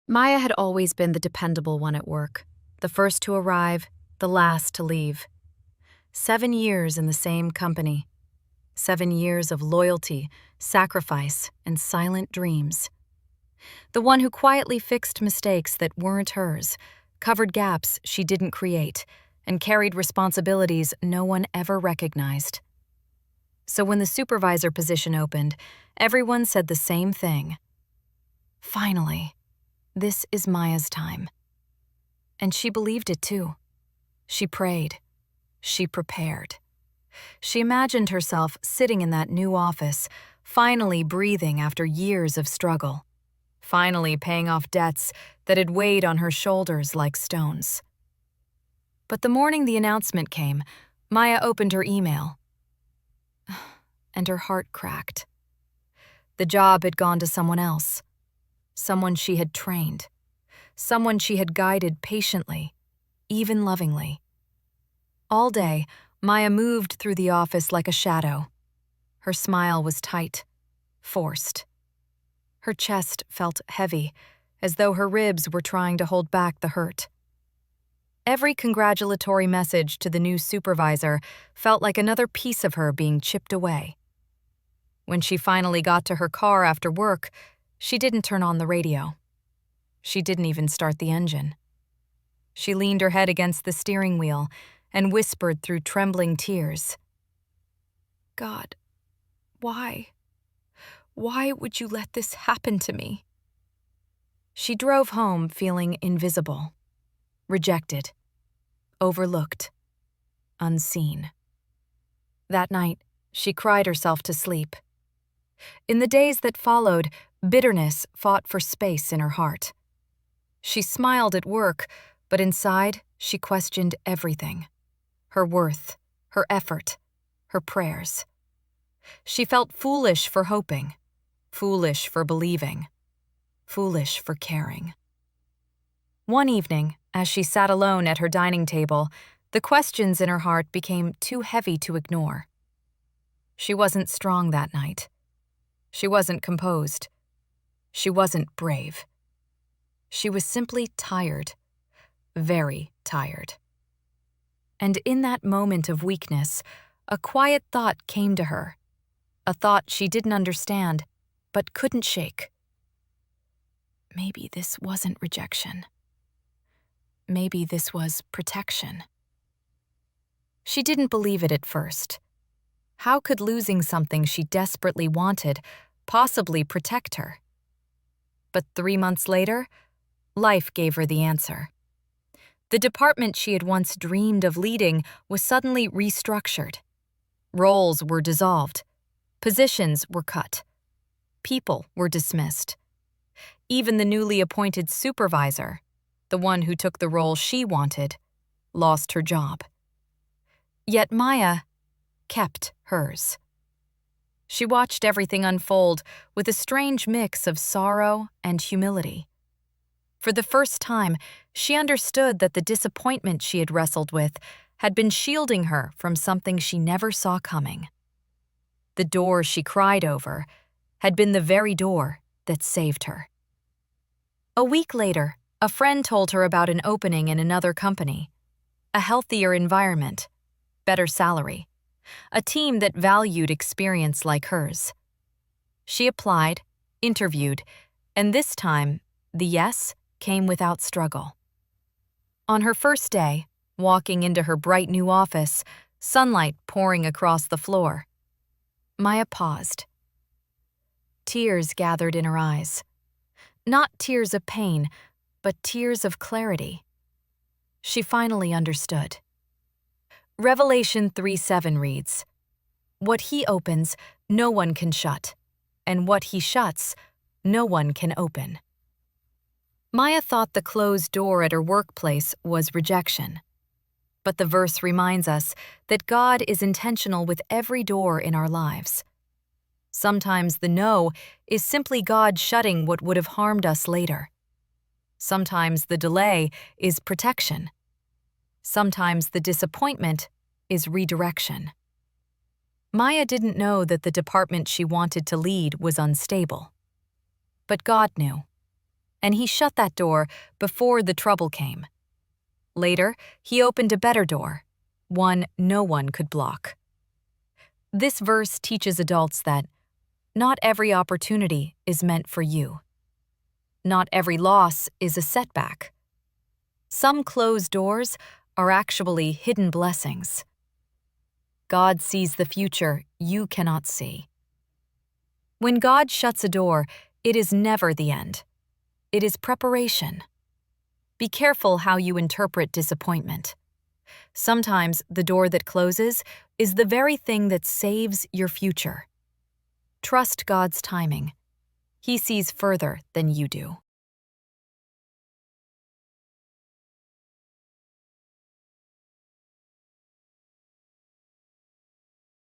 Maya had always been the dependable one at work, the first to arrive, the last to leave. 7 years in the same company. 7 years of loyalty, sacrifice, and silent dreams. The one who quietly fixed mistakes that weren't hers, covered gaps she didn't create, and carried responsibilities no one ever recognized. So when the supervisor position opened, everyone said the same thing. Finally, this is Maya's time. And she believed it too. She prayed. She prepared. She imagined herself sitting in that new office, finally breathing after years of struggle, finally paying off debts that had weighed on her shoulders like stones. But the morning the announcement came, Maya opened her email, and her heart cracked. The job had gone to someone else, someone she had trained, someone she had guided patiently, even lovingly. All day, Maya moved through the office like a shadow. Her smile was tight, forced. Her chest felt heavy, as though her ribs were trying to hold back the hurt. Every congratulatory message to the new supervisor felt like another piece of her being chipped away. When she finally got to her car after work, she didn't turn on the radio. She didn't even start the engine. She leaned her head against the steering wheel and whispered through trembling tears, "God, why? Why would you let this happen to me?" She drove home feeling invisible, rejected, overlooked, unseen. That night, she cried herself to sleep. In the days that followed, bitterness fought for space in her heart. She smiled at work, but inside, she questioned everything. Her worth, her effort, her prayers. She felt foolish for hoping, foolish for believing, foolish for caring. One evening, as she sat alone at her dining table, the questions in her heart became too heavy to ignore. She wasn't strong that night. She wasn't composed. She wasn't brave. She was simply tired, very tired. And in that moment of weakness, a quiet thought came to her, a thought she didn't understand, but couldn't shake. Maybe this wasn't rejection. Maybe this was protection. She didn't believe it at first. How could losing something she desperately wanted possibly protect her? But 3 months later, life gave her the answer. The department she had once dreamed of leading was suddenly restructured. Roles were dissolved. Positions were cut. People were dismissed. Even the newly appointed supervisor, the one who took the role she wanted, lost her job. Yet Maya kept hers. She watched everything unfold with a strange mix of sorrow and humility. For the first time, she understood that the disappointment she had wrestled with had been shielding her from something she never saw coming. The door she cried over had been the very door that saved her. A week later, a friend told her about an opening in another company, a healthier environment, better salary, a team that valued experience like hers. She applied, interviewed, and this time, the yes came without struggle. On her first day, walking into her bright new office, sunlight pouring across the floor, Maya paused. Tears gathered in her eyes. Not tears of pain, but tears of clarity. She finally understood. Revelation 3:7 reads, "What he opens, no one can shut, and what he shuts, no one can open." Maya thought the closed door at her workplace was rejection. But the verse reminds us that God is intentional with every door in our lives. Sometimes the no is simply God shutting what would have harmed us later. Sometimes the delay is protection. Sometimes the disappointment is redirection. Maya didn't know that the department she wanted to lead was unstable. But God knew. and he shut that door before the trouble came. Later, he opened a better door, one no one could block. This verse teaches adults that not every opportunity is meant for you. Not every loss is a setback. Some closed doors are actually hidden blessings. God sees the future you cannot see. When God shuts a door, it is never the end. It is preparation. Be careful how you interpret disappointment. Sometimes the door that closes is the very thing that saves your future. Trust God's timing. He sees further than you do.